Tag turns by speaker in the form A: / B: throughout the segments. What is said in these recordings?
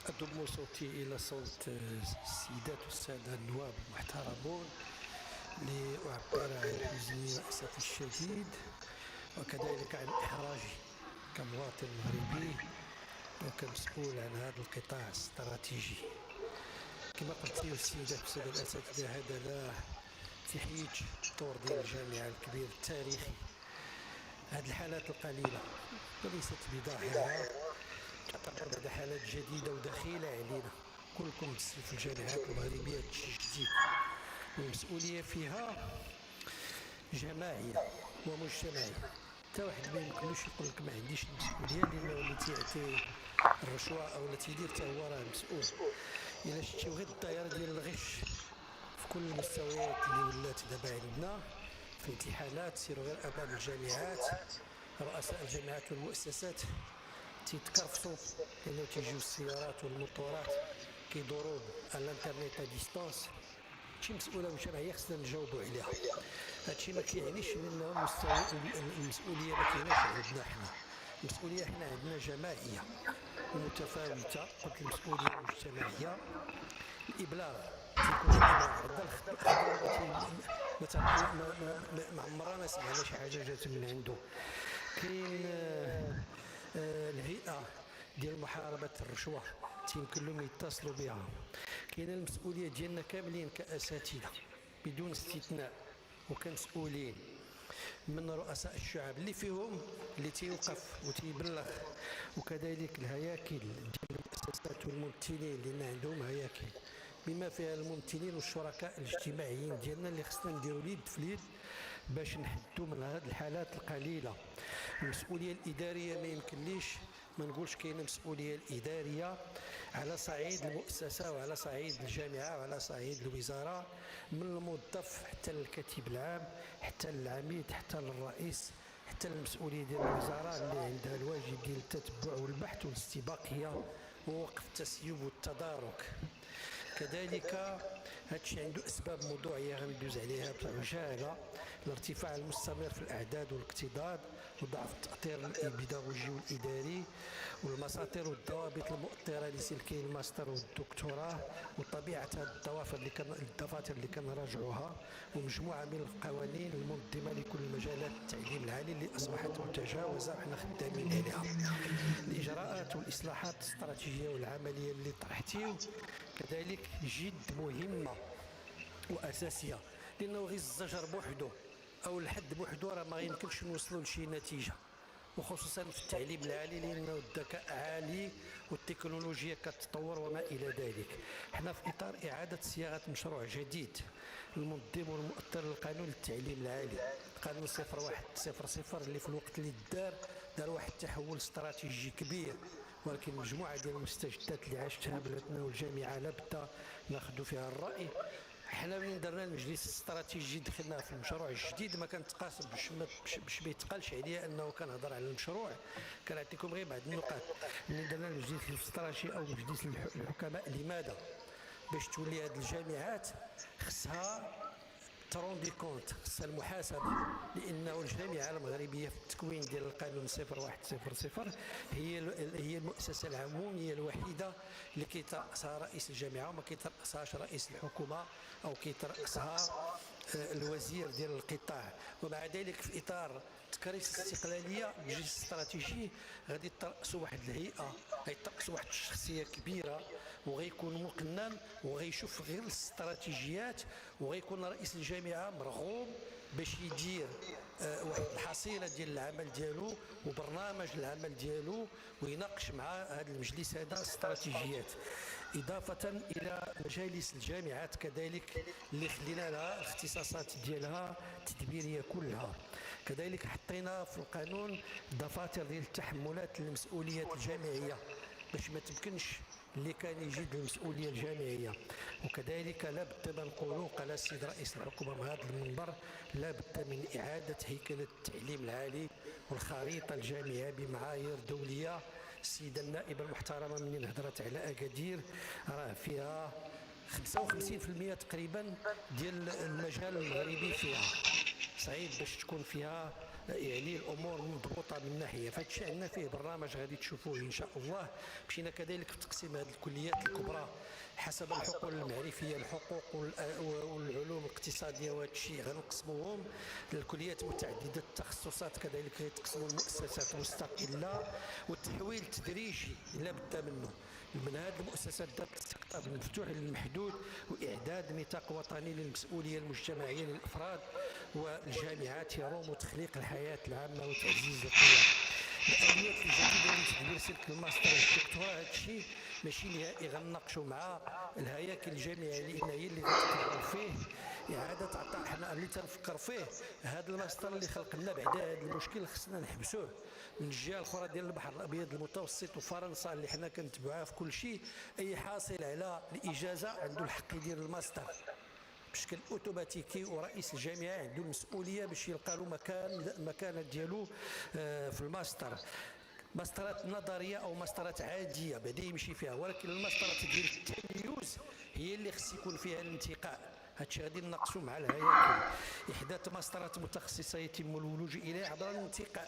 A: أضم صوتي إلى صوت السيدات والسادة النواب المحترمون لأعبر عن حزني وأسفي الشديد وكذلك عن إحراجي كمواطن مغربي وكمسؤول عن هذا القطاع الاستراتيجي. كما قلت السيدات والسادة الأساتذة، هذا لا تحييج الطور ديال الجامعة الكبير التاريخي. هذه الحالات القليلة وليست بظاهرة، تعتبر بعد حالات جديدة ودخيلة علينا. كلكم في الجامعات المغربية هادشي جديد، والمسؤولية فيها جماعية ومجتمعية. حتى واحد ما يمكنلوش يقول لك ما عنديش المسؤولية، لأنه اللي تيعطي الرشوة أو اللي تيدير حتى هو راه مسؤول. إلا شتيو غير الدائرة ديال الغش في كل المستويات اللي ولات دابا عندنا في الامتحانات، سيروا غير أمام الجامعات، رؤساء الجامعات والمؤسسات تيتكرفصوا لأنه تيجيو السيارات والمطورات كيدوروا الانترنت ديستانس. شي مسؤولة مجتمعية خصنا نجاوبوا عليها. هادشي ما كيعنيش انه المسؤولية ما كايناش عندنا حنا. المسؤولية حنا عندنا جماعية ومتفاوتة. قلت المسؤولية المجتمعية، الإبلاغ تيكون الإبلاغ عند الخضر ما عمرنا ما سمعنا شي حاجة جات من عنده. كاين الهيئة ديال محاربة الرشوة تيمكن لهم يتصلوا بها. كاينه المسؤوليه ديالنا كاملين كاساتذه بدون استثناء وكمسؤولين، من رؤساء الشعب اللي فيهم اللي تيوقف وتيبلغ، وكذلك الهياكل ديال المؤسسات والممثلين لان عندهم هياكل بما فيها الممثلين والشركاء الاجتماعيين ديالنا اللي خصنا نديروا اليد في اليد باش نحدوا من هذه الحالات القليله. المسؤوليه الاداريه ما يمكنليش ما نقولش كاينه مسؤوليه الاداريه على صعيد المؤسسه وعلى صعيد الجامعه وعلى صعيد الوزاره، من الموظف حتى الكاتب العام حتى العميد حتى الرئيس حتى المسؤوليه ديال الوزاره اللي عندها الواجب ديال التتبع والبحث والاستباقيه ووقف التسيب والتدارك. كذلك هادشي عنده اسباب موضوعيه غندوز عليها بعجاله: الارتفاع المستمر في الاعداد والاكتظاظ، وضعف التاطير البيداغوجي والاداري، والمساطير والضوابط المؤطره لسلكي الماستر والدكتوراه، وطبيعه هذه الدفاتر اللي كنراجعوها، ومجموعه من القوانين المنظمه لكل مجالات التعليم العالي اللي اصبحت متجاوزه وحنا خدامين عليها. الاجراءات والاصلاحات الاستراتيجيه والعمليه اللي طرحتيو كذلك جد مهمه واساسيه، لانه غير الزجر بوحده او الحد بوحده راه ما يمكنش نوصلوا لشي نتيجه، وخصوصا في التعليم العالي لانه الذكاء عالي والتكنولوجيا كتطور وما الى ذلك. حنا في اطار اعاده صياغه مشروع جديد المنظم والمؤطر للقانون التعليم العالي، قانون 0100 اللي في الوقت اللي دار واحد التحول استراتيجي كبير، ولكن مجموعه ديال المستجدات اللي عاشتها بلادنا والجامعه لابد ناخذ فيها الراي. حنا منين درنا المجلس الاستراتيجي دخلنا في المشروع الجديد ما كنتقاسم باش ما يتقالش عليا انه كنهضر على المشروع. كنعطيكم غير بعض النقاط. منين درنا المجلس الاستراتيجي او مجلس الحكماء، لماذا؟ باش تولي هذه الجامعات خصها تروندي كونت، خصها المحاسبه، لانه الجامعه المغربيه في التكوين ديال القانون 0100 هي المؤسسه العموميه الوحيده اللي كيترأسها رئيس الجامعه وما كيترأسهاش رئيس الحكومه او كيترأسها الوزير ديال القطاع. ومع ذلك في اطار تكريس الاستقلاليه المجلس الاستراتيجي غادي ترأسوا واحد الهيئه، غيترأسوا واحد الشخصيه كبيره وغيكون مقنن وغيشوف غير الاستراتيجيات، وغيكون رئيس الجامعه مرغوب باش يدير واحد الحصيله ديال العمل ديالو وبرنامج العمل ديالو ويناقش مع هذا المجلس هذا استراتيجيات، اضافه الى مجالس الجامعات كذلك اللي خلينا لها الاختصاصات ديالها التدبيريه كلها. كذلك حطينا في القانون دفاتر ديال التحملات للمسؤوليات الجامعيه باش ما تمكنش اللي كان يجد المسؤوليه الجامعيه. وكذلك لا بد ما نقولوا، قال السيد رئيس الحكومه من هذا المنبر، لا بد من اعاده هيكله التعليم العالي والخريطه الجامعيه بمعايير دوليه. السيده النائبه المحترمه منين هضرت على اكادير راه فيها 55% تقريبا ديال المجال المغربي فيها، صعيب باش تكون فيها يعني الامور مضبوطه من ناحيه. فهذا الشيء عندنا فيه برنامج غادي تشوفوه ان شاء الله. مشينا كذلك في تقسيم هذه الكليات الكبرى حسب الحقول المعرفيه، الحقوق والعلوم الاقتصاديه، وهذا الشيء غنقسموهم للكليات متعدده التخصصات. كذلك يتقسموا المؤسسات المستقله، والتحويل التدريجي لا بد منه من هذه المؤسسات ذات الاستقطاب المفتوح للمحدود، واعداد نطاق وطني للمسؤوليه المجتمعيه للافراد والجامعات يروم تخليق الحياه العامه وتعزيز القيم. الاليات الجديده لتدبير سلك الماستر والدكتوراه، هذا الشيء ماشي نهائي غنناقشوا مع الهياكل الجامعيه لان هي اللي غتقرر فيه اعاده عطاء. حنا اللي تنفكر فيه هذا الماستر اللي خلق لنا بعد هذا المشكل خصنا نحبسوه. من الجهه الاخرى ديال البحر الابيض المتوسط وفرنسا اللي حنا كنتبعوها في كل شيء، اي حاصل على الاجازه عنده الحق يدير الماستر بشكل اوتوماتيكي، ورئيس الجامعه عنده المسؤوليه باش يلقى له مكانه ديالو في الماستر. ماسترات نظريه او ماسترات عاديه بعدا يمشي فيها، ولكن الماسترات ديال التميز هي اللي خص يكون فيها الانتقاء. هادشي غادي نناقشوا مع الهياكل. احداث ماسترات متخصصه يتم الولوج اليها عبر الانتقاء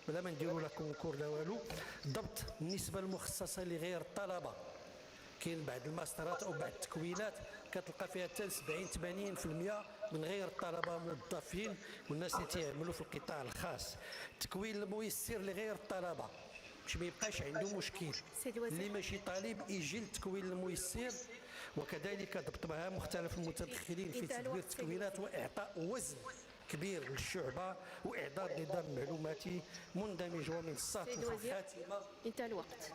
A: بلا ما نديروا لا كونكور لا والو. ضبط النسبه المخصصه لغير الطلبه، كاين بعض الماسترات او بعض التكوينات كتلقى فيها حتى 70-80% من غير الطلبه موظفين والناس اللي تيعملوا في القطاع الخاص. التكوين الميسر لغير الطلبه باش ما يبقاش عنده مشكل، اللي ماشي طالب يجي للتكوين الميسر. وكذلك ضبط مهام مختلف المتدخلين في تدبير التكوينات واعطاء وزن كبير للشعبه واعداد نظام معلوماتي مندمج ومنصات.
B: الخاتمه انتهى الوقت.